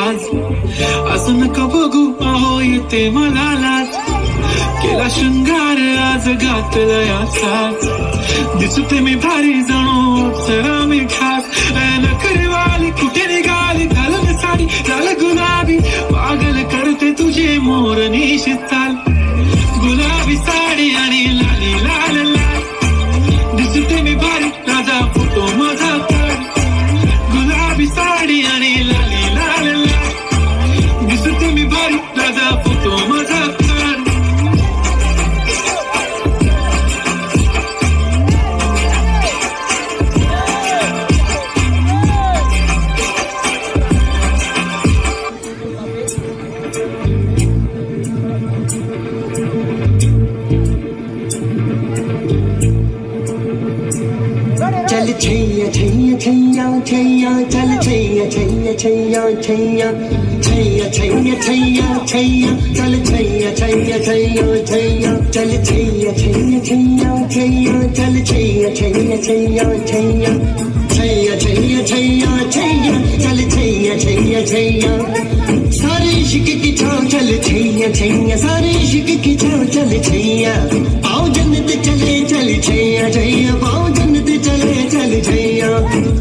आज असं नका बघू अहो येते मला लाज केला शृंगार आज घातला याचाच दिसते मी भारी जणू अप्सरा मी खास नखरेवाली कुठे निघाली घालून साडी लाल गुलाबी पागल करते तुझे मोर निशित चाल गुलाबी साडी आणि लाली लाल लाल दिसते मी भारी राजा फोटो माझा काढ गुलाबी साडी आणि लाली लाल लाल दिसते मी भारी राजा फोटो माझा चल छैया छैया छैया छैया चल छैया छैया छैया छैया छैया छैया छैया छैया चल छैया छैया छैया छैया चल छैया छैया छैया छैया चल छैया छैया छैया छैया छैया छैया छैया छैया चल छैया छैया छैया सारे इश्क की छाँव चल छैया छैया सारे इश्क की छाँव चल छैया आओ जन्नत चले चल छैया छैया आओ जन्नत चले चल छैया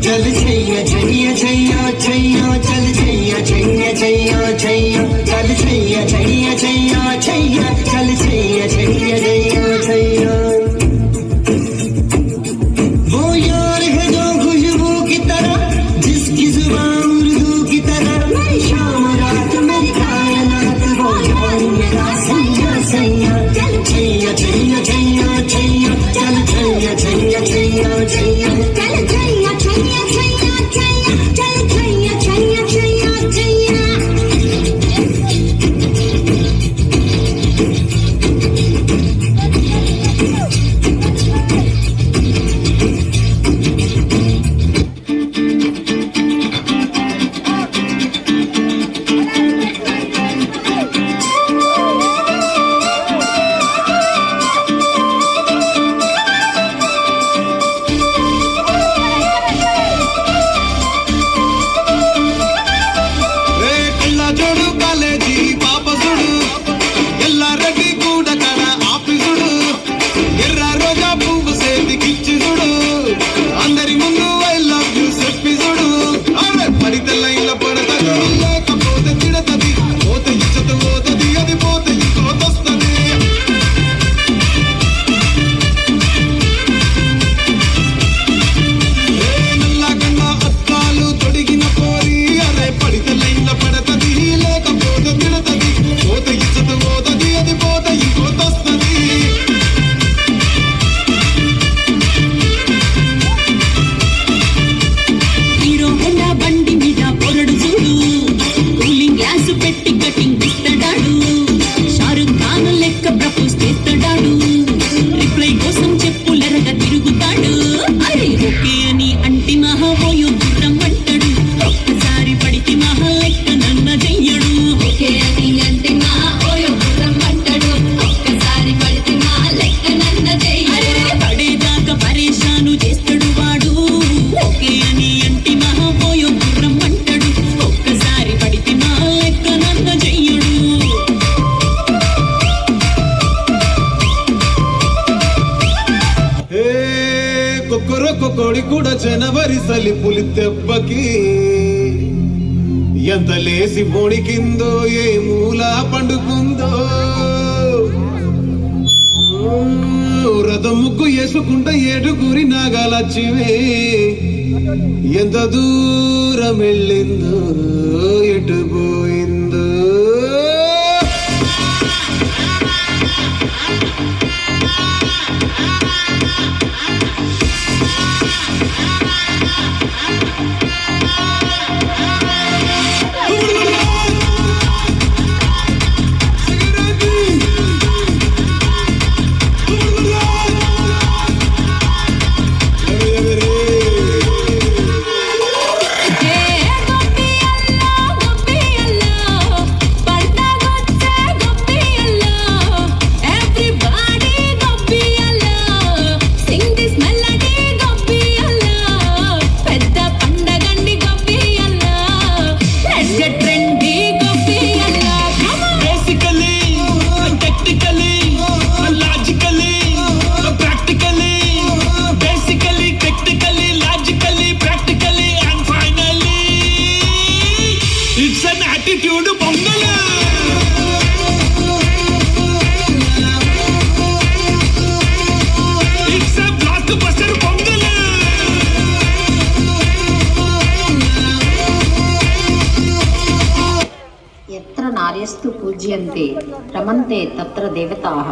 चल छैया छैया छैया छैया चल छैया छैया छैया छैया चल छैया छैया छैया छैया चल छैया छैया छैया छैया वो यार है जो खुशबू की तरह जिसकी जुबान उर्दू की तरह मेरी शाम रात मेरी कायनात वो यार मेरा सैया सैया चल छैया छैया छैया छैया चल छैया छैया छैया छैया चल छैया छैया छैया छैया चल छैया छैया छैया छैया जनवरी పులితెబ్బకి ఎంత లేసి పొడికిందో ఏ మూల పండుకుందో రథం ముగ్గు వేసుకుంట ఏడుగురి నాగాలచ్చివే ఎంత దూరం వెళ్ళిందో ఎటు పోయిందో Yeah. పూజ్యంతే రమంతే తత్ర దేవతాః